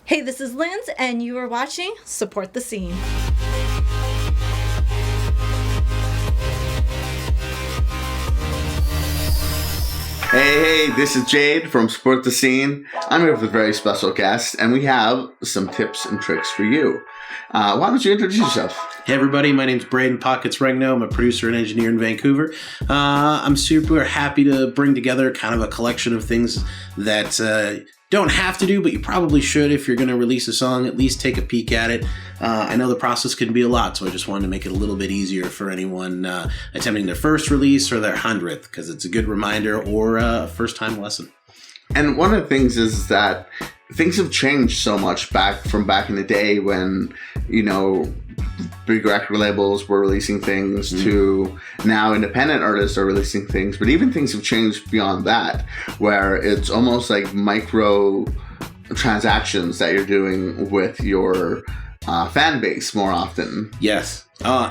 Hey, this is Linz, and you are watching Support the Scene. Hey, this is Jade from Support the Scene. I'm here with a very special guest, and we have some tips and tricks for you. Why don't you introduce yourself? Hey everybody, my name's Braeden Pockets Rangno. I'm a producer and engineer in Vancouver. I'm super happy to bring together kind of a collection of things that don't have to do, but you probably should if you're going to release a song. At least take a peek at it. I know the process can be a lot, so I just wanted to make it a little bit easier for anyone attempting their first release or their 100th, because it's a good reminder or a first-time lesson. And one of the things is that things have changed so much back in the day when, you know, big record labels were releasing things to now independent artists are releasing things, but even things have changed beyond that, where it's almost like micro transactions that you're doing with your fan base more often. Yes.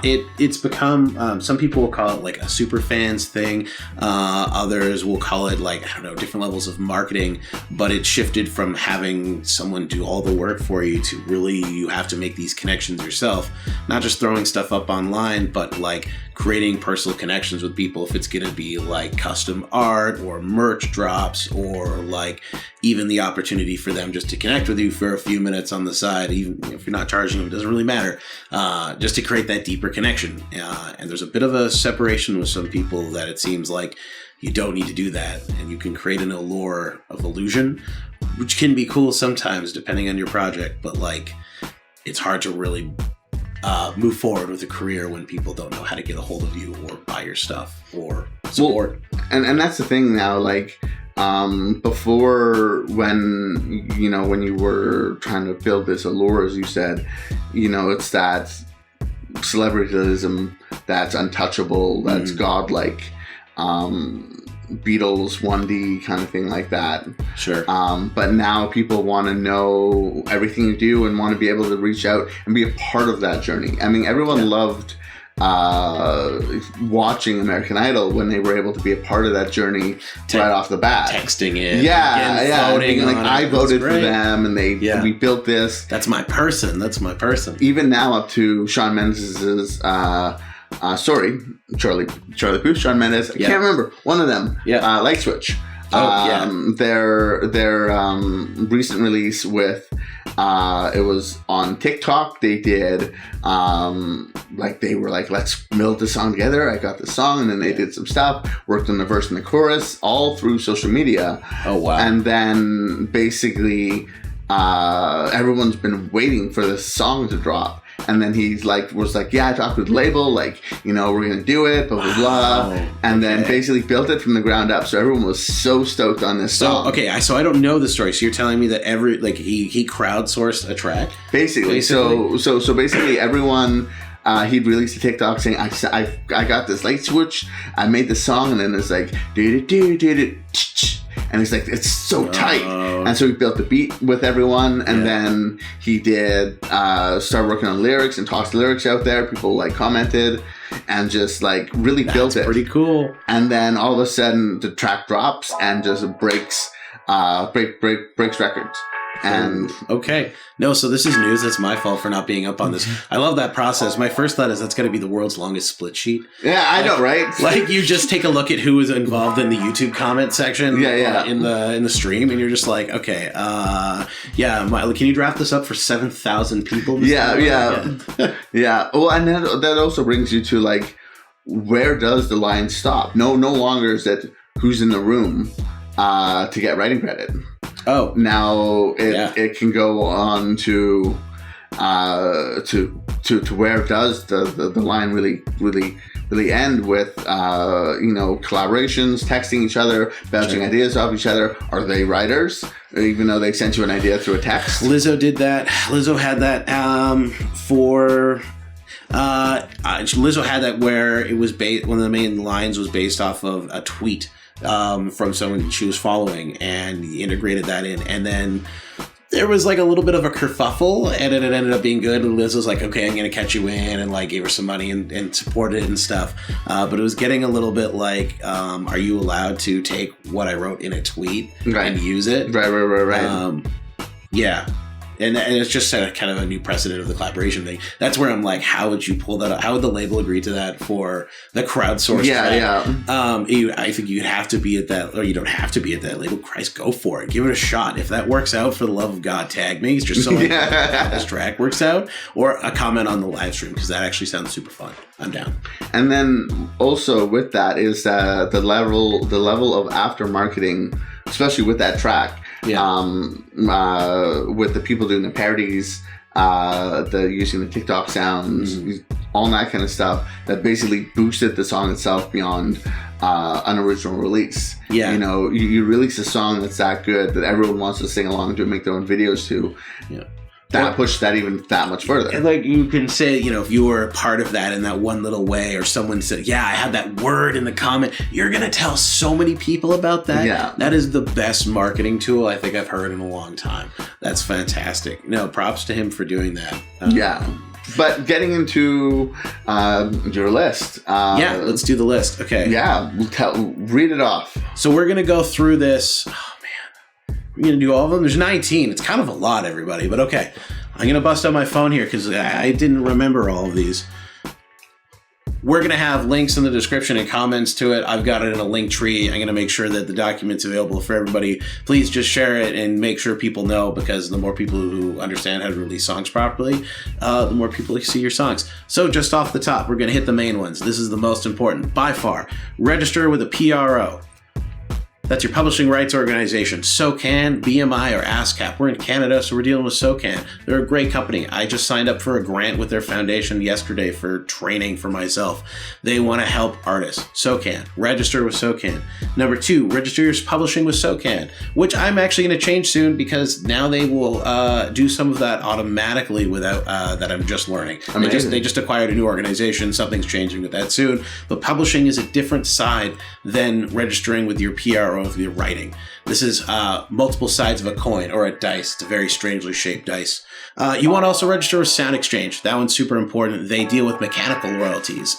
It's become, some people will call it like a super fans thing. Others will call it like, I don't know, different levels of marketing, but it shifted from having someone do all the work for you to really, you have to make these connections yourself, not just throwing stuff up online, but like creating personal connections with people. If it's going to be like custom art or merch drops or like even the opportunity for them just to connect with you for a few minutes on the side, even if you're not charging them, it doesn't really matter. Just to create that deeper connection. And there's a bit of a separation with some people that it seems like you don't need to do that. And you can create an allure of illusion, which can be cool sometimes depending on your project. But like, it's hard to really move forward with a career when people don't know how to get a hold of you or buy your stuff or support. Well, and that's the thing now, like, before when you were trying to build this allure, as you said, you know, it's that celebrityism that's untouchable, that's godlike, Beatles 1D kind of thing like that. Sure. But now people want to know everything you do and want to be able to reach out and be a part of that journey. I mean, everyone loved watching American Idol when they were able to be a part of that journey right off the bat. Texting it. Voting like, I voted for them and we built this. That's my person. Even now up to Shawn Mendes' Charlie Puth, Shawn Mendes, I can't remember, one of them, Light Switch. Their recent release with it was on TikTok. They did they were like, let's build this song together. I got the song, and then they did some stuff, worked on the verse and the chorus, all through social media. Oh wow. And then basically everyone's been waiting for this song to drop. And then he's like, I talked with the label, like, you know, we're going to do it, blah, blah, blah. And then basically built it from the ground up. So everyone was so stoked on this song. So I don't know the story. So you're telling me that he crowdsourced a track? Basically. So basically everyone, he'd released a TikTok saying, I got this light switch, I made the song, and then it's like, and he's like, it's so tight. And so he built the beat with everyone, and then he did start working on lyrics and tossed lyrics out there. People like commented and just like really built it. Pretty cool. And then all of a sudden the track drops and just breaks records. And so this is news. That's my fault for not being up on this. I love that process. My first thought is that's going to be the world's longest split sheet. Yeah, I know, right? Like you just take a look at who was involved in the YouTube comment section, in the stream, and you're just like, okay, can you draft this up for 7,000 people? Yeah. Well, and that also brings you to like, where does the line stop? No longer is that who's in the room to get writing credit. Oh, now it can go on to where does the line really end with collaborations, texting each other, bouncing ideas off each other. Are they writers, even though they sent you an idea through a text? Lizzo did that. Lizzo had that Lizzo had that where it was one of the main lines was based off of a tweet from someone she was following, and he integrated that in, and then there was like a little bit of a kerfuffle, and it ended up being good, and Liz was like, okay, I'm gonna catch you in, and like gave her some money and supported it and stuff, but it was getting a little bit like, are you allowed to take what I wrote in a tweet and use it? Right. Yeah. And it's just kind of a new precedent of the collaboration thing. That's where I'm like, how would you pull that up? How would the label agree to that for the crowdsourced track? I think you'd have to be at that, or you don't have to be at that label. Christ, go for it. Give it a shot. If that works out, for the love of God, tag me. It's just so this track works out. Or a comment on the live stream, because that actually sounds super fun. I'm down. And then also with that is the level of after marketing, especially with that track. Yeah. With the people doing the parodies, using the TikTok sounds, all that kind of stuff, that basically boosted the song itself beyond an original release. Yeah. You know, you release a song that's that good that everyone wants to sing along to and make their own videos to. Yeah. That pushed that even that much further. And like you can say, you know, if you were a part of that in that one little way, or someone said, yeah, I had that word in the comment, you're going to tell so many people about that. Yeah. That is the best marketing tool I think I've heard in a long time. That's fantastic. No, props to him for doing that. Yeah. But getting into your list. Yeah, let's do the list. Okay. Yeah, read it off. So we're going to go through this. We're going to do all of them. There's 19. It's kind of a lot, everybody, but okay. I'm going to bust out my phone here because I didn't remember all of these. We're going to have links in the description and comments to it. I've got it in a link tree. I'm going to make sure that the document's available for everybody. Please just share it and make sure people know, because the more people who understand how to release songs properly, the more people see your songs. So just off the top, we're going to hit the main ones. This is the most important by far. Register with a PRO. That's your publishing rights organization. SOCAN, BMI, or ASCAP. We're in Canada, so we're dealing with SOCAN. They're a great company. I just signed up for a grant with their foundation yesterday for training for myself. They want to help artists. SOCAN. Register with SOCAN. Number 2, register your publishing with SOCAN, which I'm actually going to change soon, because now they will do some of that automatically without that I'm just learning. They just acquired a new organization. Something's changing with that soon. But publishing is a different side than registering with your PRO with your writing. This is multiple sides of a coin, or a dice. It's a very strangely shaped dice. You want to also register with Sound Exchange. That one's super important. They deal with mechanical royalties.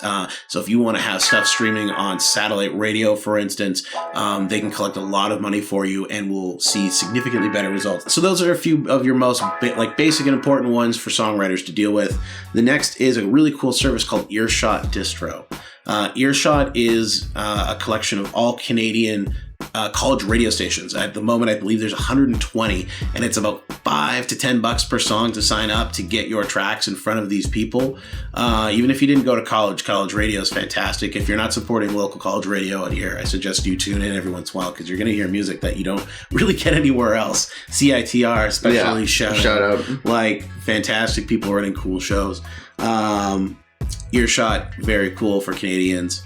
So if you want to have stuff streaming on satellite radio, for instance, they can collect a lot of money for you and will see significantly better results. So those are a few of your most basic and important ones for songwriters to deal with. The next is a really cool service called Earshot Distro. Earshot is a collection of all Canadian college radio stations. At the moment, I believe there's 120, and it's about $5 to $10 per song to sign up to get your tracks in front of these people. Even if you didn't go to college radio is fantastic. If you're not supporting local college radio out here, I suggest you tune in every once in a while, because you're going to hear music that you don't really get anywhere else. CITR, especially, shout out. Like, fantastic people running cool shows. Earshot, very cool for Canadians.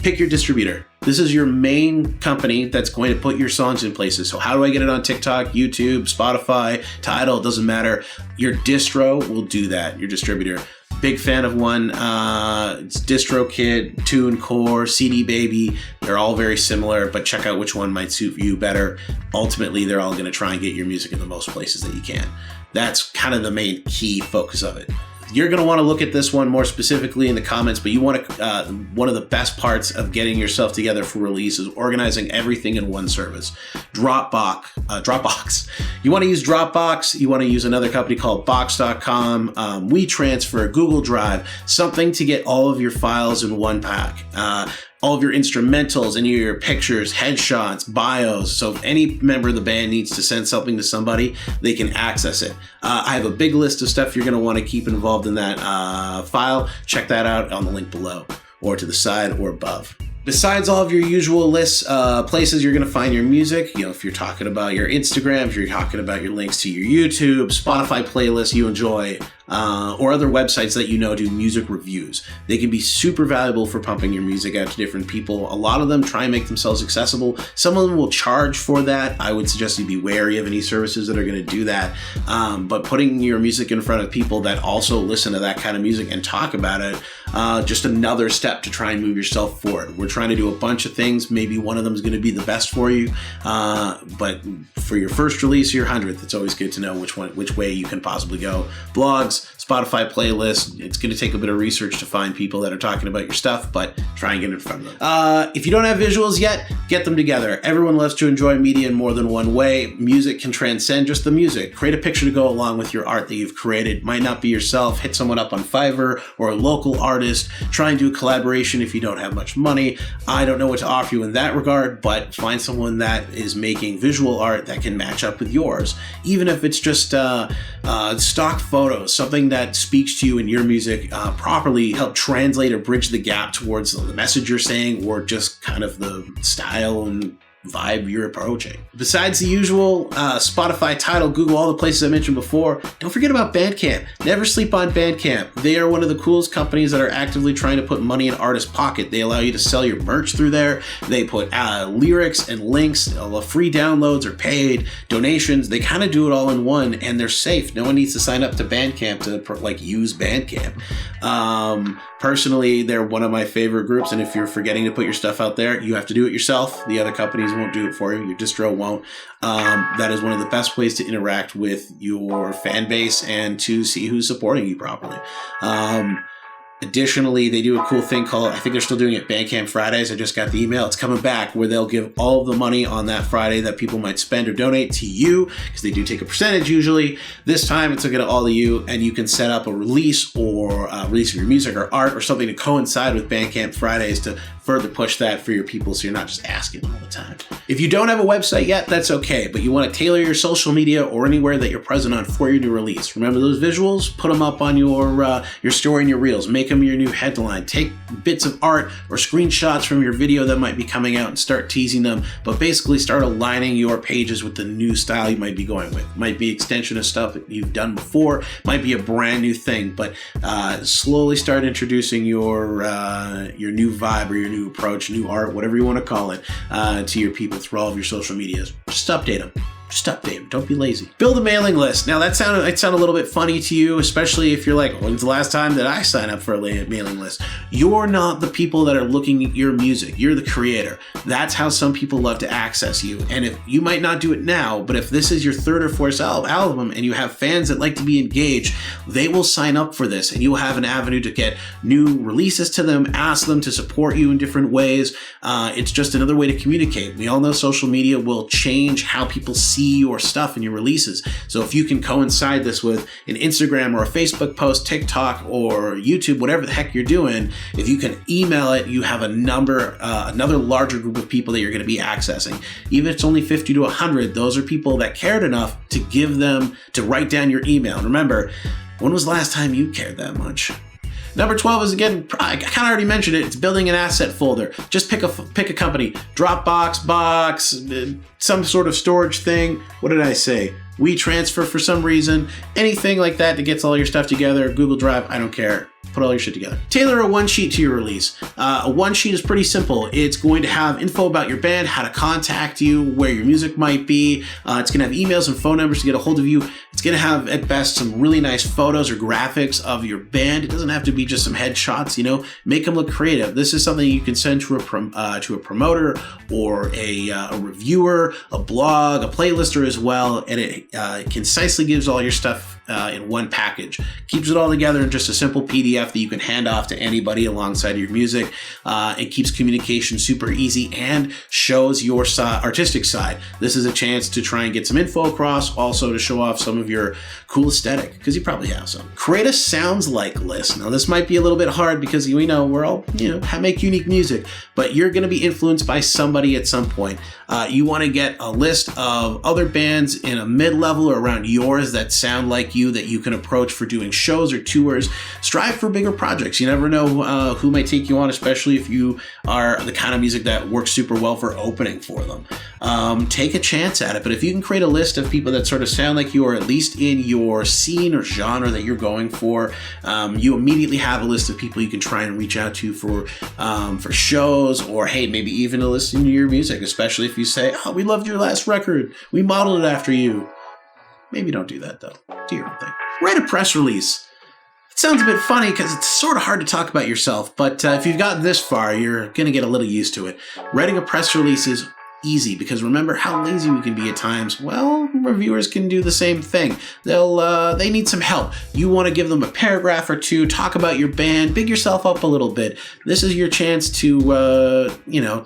Pick your distributor. This is your main company that's going to put your songs in places. So how do I get it on TikTok, YouTube, Spotify, Tidal? It doesn't matter. Your distro will do that, your distributor. Big fan of one. It's DistroKid, TuneCore, CD Baby. They're all very similar, but check out which one might suit you better. Ultimately, they're all going to try and get your music in the most places that you can. That's kind of the main key focus of it. You're going to want to look at this one more specifically in the comments, but you want to, one of the best parts of getting yourself together for release is organizing everything in one service. Dropbox. You want to use Dropbox. You want to use another company called Box.com, WeTransfer, Google Drive, something to get all of your files in one pack. All of your instrumentals, any of your pictures, headshots, bios. So if any member of the band needs to send something to somebody, they can access it. I have a big list of stuff you're going to want to keep involved in that file. Check that out on the link below, or to the side or above. Besides all of your usual lists, places you're going to find your music, you know, if you're talking about your Instagram, if you're talking about your links to your YouTube, Spotify playlists you enjoy, or other websites that you know do music reviews. They can be super valuable for pumping your music out to different people. A lot of them try and make themselves accessible. Some of them will charge for that. I would suggest you be wary of any services that are going to do that. But putting your music in front of people that also listen to that kind of music and talk about it, just another step to try and move yourself forward. We're trying to do a bunch of things. Maybe one of them is going to be the best for you. But for your first release, your 100th, it's always good to know which way you can possibly go. Blogs, Spotify playlist. It's going to take a bit of research to find people that are talking about your stuff, but try and get in front of them. If you don't have visuals yet, get them together. Everyone loves to enjoy media in more than one way. Music can transcend just the music. Create a picture to go along with your art that you've created. Might not be yourself. Hit someone up on Fiverr or a local artist. Try and do a collaboration if you don't have much money. I don't know what to offer you in that regard, but find someone that is making visual art that can match up with yours. Even if it's just stock photos, something that speaks to you in your music, properly help translate or bridge the gap towards the message you're saying or just kind of the style and vibe you're approaching. Besides the usual Spotify, Tidal, Google, all the places I mentioned before, don't forget about Bandcamp. Never sleep on Bandcamp. They are one of the coolest companies that are actively trying to put money in artists' pocket. They allow you to sell your merch through there. They put lyrics and links, free downloads or paid donations. They kind of do it all in one, and they're safe. No one needs to sign up to Bandcamp to use Bandcamp. Personally, they're one of my favorite groups, and if you're forgetting to put your stuff out there, you have to do it yourself. The other companies won't do it for you. Your distro won't. That is one of the best ways to interact with your fan base and to see who's supporting you properly. Additionally, they do a cool thing called, I think they're still doing it, Bandcamp Fridays. I just got the email. It's coming back where they'll give all of the money on that Friday that people might spend or donate to you, because they do take a percentage usually. This time it's looking at all of you, and you can set up a release or release of your music or art or something to coincide with Bandcamp Fridays to further push that for your people so you're not just asking all the time. If you don't have a website yet, that's okay, but you want to tailor your social media or anywhere that you're present on for your new release. Remember those visuals? Put them up on your story and your reels. Make them your new headline. Take bits of art or screenshots from your video that might be coming out and start teasing them, but basically start aligning your pages with the new style you might be going with. Might be extension of stuff that you've done before, might be a brand new thing, but slowly start introducing your new vibe or your new approach, new art, whatever you want to call it, to your people through all of your social medias. Just update them. Just update them. Don't be lazy. Build a mailing list. Now that sound a little bit funny to you, especially if you're like, when's the last time that I sign up for a mailing list? You're not the people that are looking at your music. You're the creator. That's how some people love to access you. And if you might not do it now, but if this is your third or fourth album and you have fans that like to be engaged, they will sign up for this and you'll have an avenue to get new releases to them, ask them to support you in different ways. It's just another way to communicate. We all know social media will change how people see your stuff and your releases. So if you can coincide this with an Instagram or a Facebook post, TikTok or YouTube, whatever the heck you're doing, if you can email it, you have another larger group of people that you're going to be accessing. Even if it's only 50 to 100, those are people that cared enough to give them to write down your email. And remember, when was the last time you cared that much? Number 12 is, again, I kind of already mentioned it. It's building an asset folder. Just pick a company. Dropbox, Box, some sort of storage thing. What did I say? WeTransfer for some reason. Anything like that that gets all your stuff together. Google Drive, I don't care. Put all your shit together. Tailor a one sheet to your release. A one sheet is pretty simple. It's going to have info about your band, how to contact you, where your music might be. It's going to have emails and phone numbers to get a hold of you. It's going to have, at best, some really nice photos or graphics of your band. It doesn't have to be just some headshots, Make them look creative. This is something you can send to a promoter or a reviewer, a blog, a playlister as well, and it concisely gives all your stuff in one package. Keeps it all together in just a simple PDF that you can hand off to anybody alongside your music. It keeps communication super easy and shows your artistic side. This is a chance to try and get some info across, also to show off some of your cool aesthetic, because you probably have some. Create a sounds like list. Now this might be a little bit hard because we know we're all, make unique music, but you're going to be influenced by somebody at some point. You want to get a list of other bands in a mid-level or around yours that sound like you, that you can approach for doing shows or tours. Strive for bigger projects. You never know who might take you on, especially if you are the kind of music that works super well for opening for them. Take a chance at it, but if you can create a list of people that sort of sound like you, or at least in your scene or genre that you're going for, you immediately have a list of people you can try and reach out to for shows, or hey, maybe even to listen to your music, especially if you say, oh, we loved your last record, we modeled it after you. Maybe don't do that, though. Do your own thing. Write a press release. It sounds a bit funny because it's sort of hard to talk about yourself, but if you've gotten this far, you're going to get a little used to it. Writing a press release is easy, because remember how lazy we can be at times. Well, reviewers can do the same thing. They need some help. You want to give them a paragraph or two, talk about your band, big yourself up a little bit. This is your chance to,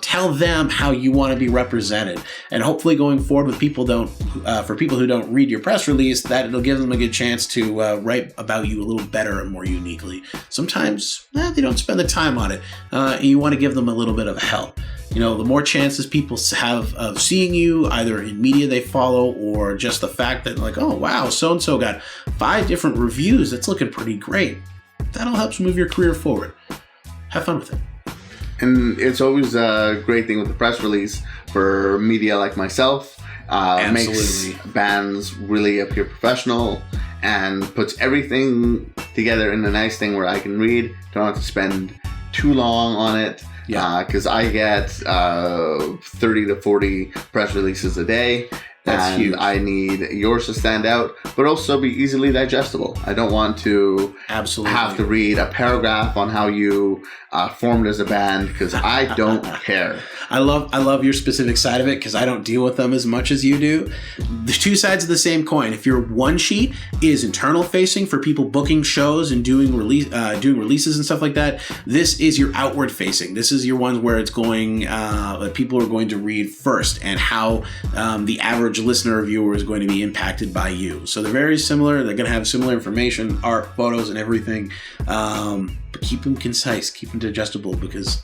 tell them how you want to be represented. And hopefully going forward with for people who don't read your press release, that it'll give them a good chance to write about you a little better and more uniquely. Sometimes they don't spend the time on it. You want to give them a little bit of help. The more chances people have of seeing you, either in media they follow or just the fact that like, oh, wow, so-and-so got 5 different reviews. That's looking pretty great. That'll help move your career forward. Have fun with it. And it's always a great thing with the press release for media like myself. Makes bands really appear professional and puts everything together in a nice thing where I can read. Don't have to spend too long on it. Because I get 30 to 40 press releases a day. That's huge. I need yours to stand out, but also be easily digestible. I don't want to have to read a paragraph on how you formed as a band, because I don't care. I love your specific side of it, because I don't deal with them as much as you do. The two sides of the same coin. If your one sheet is internal facing for people booking shows and doing releases and stuff like that, this is your outward facing. This is your ones where it's going that people are going to read first, and how the average listener or viewer is going to be impacted by you. So they're very similar. They're going to have similar information, art, photos, and everything. But keep them concise, keep them digestible, because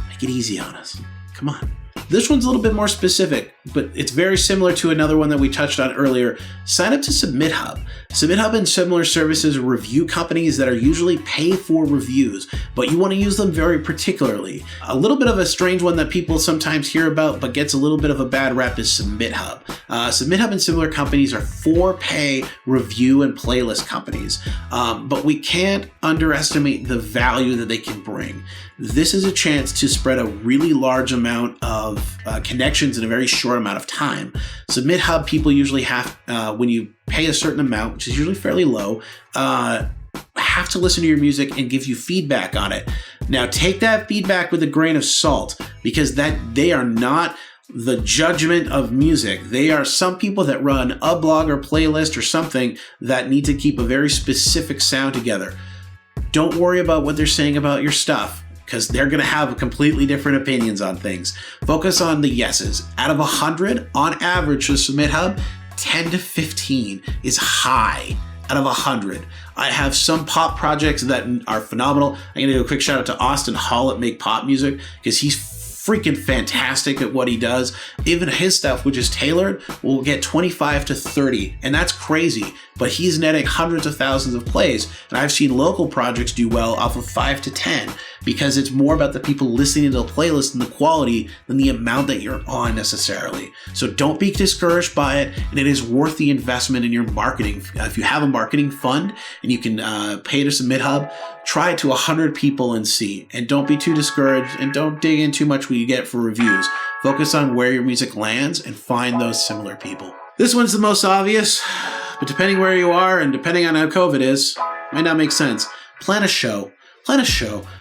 make it easy on us. Come on. This one's a little bit more specific, but it's very similar to another one that we touched on earlier. Sign up to SubmitHub. SubmitHub and similar services are review companies that are usually pay for reviews, but you want to use them very particularly. A little bit of a strange one that people sometimes hear about, but gets a little bit of a bad rep, is SubmitHub. SubmitHub and similar companies are for-pay review and playlist companies, but we can't underestimate the value that they can bring. This is a chance to spread a really large amount of connections in a very short amount of time. SubmitHub people usually have, when you pay a certain amount, which is usually fairly low, have to listen to your music and give you feedback on it. Now, take that feedback with a grain of salt, because they are not the judgment of music. They are some people that run a blog or playlist or something that need to keep a very specific sound together. Don't worry about what they're saying about your stuff, because they're going to have completely different opinions on things. Focus on the yeses. Out of 100, on average, for SubmitHub, 10 to 15 is high out of 100. I have some pop projects that are phenomenal. I'm going to do a quick shout out to Austin Hall at Make Pop Music, because he's freaking fantastic at what he does. Even his stuff, which is tailored, will get 25 to 30, and that's crazy. But he's netting hundreds of thousands of plays, and I've seen local projects do well off of 5 to 10, because it's more about the people listening to the playlist and the quality than the amount that you're on necessarily. So don't be discouraged by it, and it is worth the investment in your marketing. If you have a marketing fund and you can pay to SubmitHub, try it to 100 people and see. And don't be too discouraged, and don't dig in too much what you get for reviews. Focus on where your music lands and find those similar people. This one's the most obvious, but depending where you are and depending on how COVID is, might not make sense. Plan a show.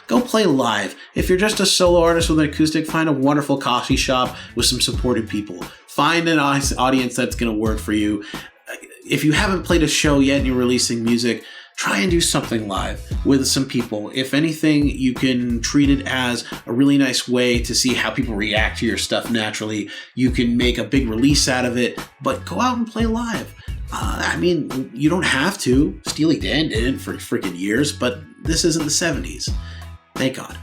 Go play live. If you're just a solo artist with an acoustic, find a wonderful coffee shop with some supportive people. Find an audience that's going to work for you. If you haven't played a show yet and you're releasing music, try and do something live with some people. If anything, you can treat it as a really nice way to see how people react to your stuff naturally. You can make a big release out of it, but go out and play live. You don't have to. Steely Dan didn't for freaking years, but this isn't the 70s. Thank God.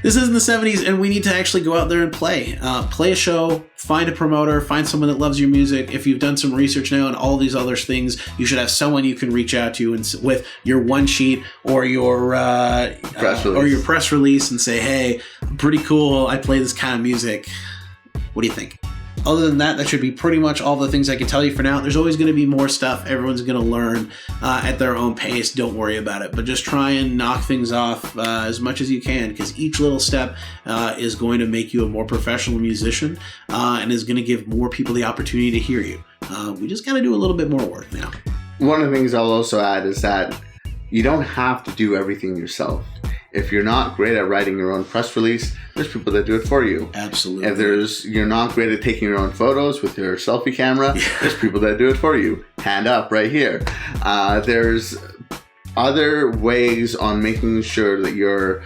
This isn't the 70s, and we need to actually go out there and play. Play a show, find a promoter, find someone that loves your music. If you've done some research now on all these other things, you should have someone you can reach out to and with your one sheet or your press release and say, hey, I'm pretty cool. I play this kind of music. What do you think? Other than that, that should be pretty much all the things I can tell you for now. There's always going to be more stuff. Everyone's going to learn at their own pace. Don't worry about it. But just try and knock things off as much as you can, because each little step is going to make you a more professional musician and is going to give more people the opportunity to hear you. We just got to do a little bit more work now. One of the things I'll also add is that you don't have to do everything yourself. If you're not great at writing your own press release, there's people that do it for you. Absolutely. If you're not great at taking your own photos with your selfie camera, there's people that do it for you. Hand up right here. There's other ways on making sure that you're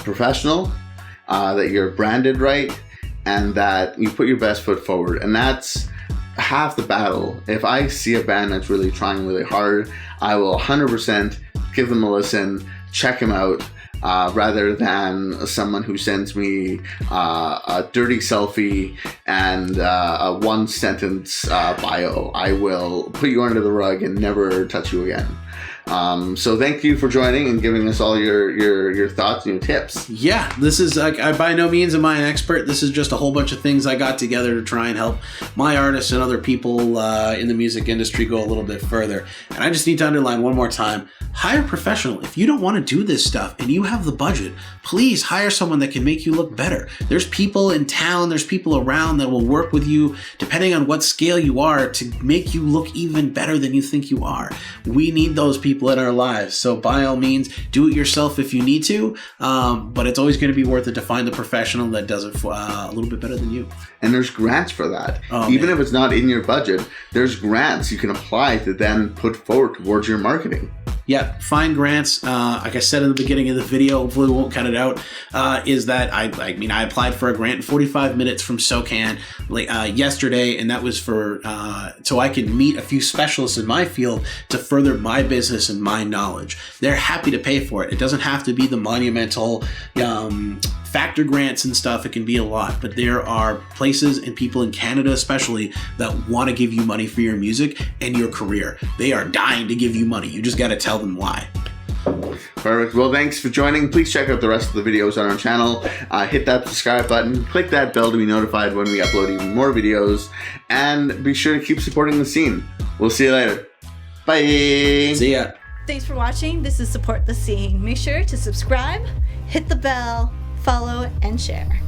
professional, that you're branded right, and that you put your best foot forward. And that's half the battle. If I see a band that's really trying really hard, I will 100% give them a listen, check them out, rather than someone who sends me a dirty selfie and a one-sentence bio. I will put you under the rug and never touch you again. So thank you for joining and giving us all your thoughts and your tips. Yeah, this is I by no means am I an expert. This is just a whole bunch of things I got together to try and help my artists and other people in the music industry go a little bit further. And I just need to underline one more time, hire a professional. If you don't want to do this stuff and you have the budget, please hire someone that can make you look better. There's people in town, there's people around that will work with you, depending on what scale you are, to make you look even better than you think you are. We need those people in our lives. So by all means, do it yourself if you need to, but it's always going to be worth it to find a professional that does it a little bit better than you. And there's grants for that. Even if it's not in your budget, there's grants you can apply to then put forward towards your marketing. Yeah, find grants. Like I said in the beginning of the video, hopefully we won't cut it out, is that I applied for a grant in 45 minutes from SOCAN yesterday, and that was for so I can meet a few specialists in my field to further my business and my knowledge. They're happy to pay for it. It doesn't have to be the monumental factor grants and stuff. It can be a lot, but there are places and people in Canada especially that want to give you money for your music and your career. They are dying to give you money. You just got to tell them why. Perfect. Well, thanks for joining. Please check out the rest of the videos on our channel. Hit that subscribe button, click that bell to be notified when we upload even more videos, and be sure to keep supporting the scene. We'll see you later. Bye. See ya. Thanks for watching. This is Support the Scene. Make sure to subscribe, hit the bell, follow, and share.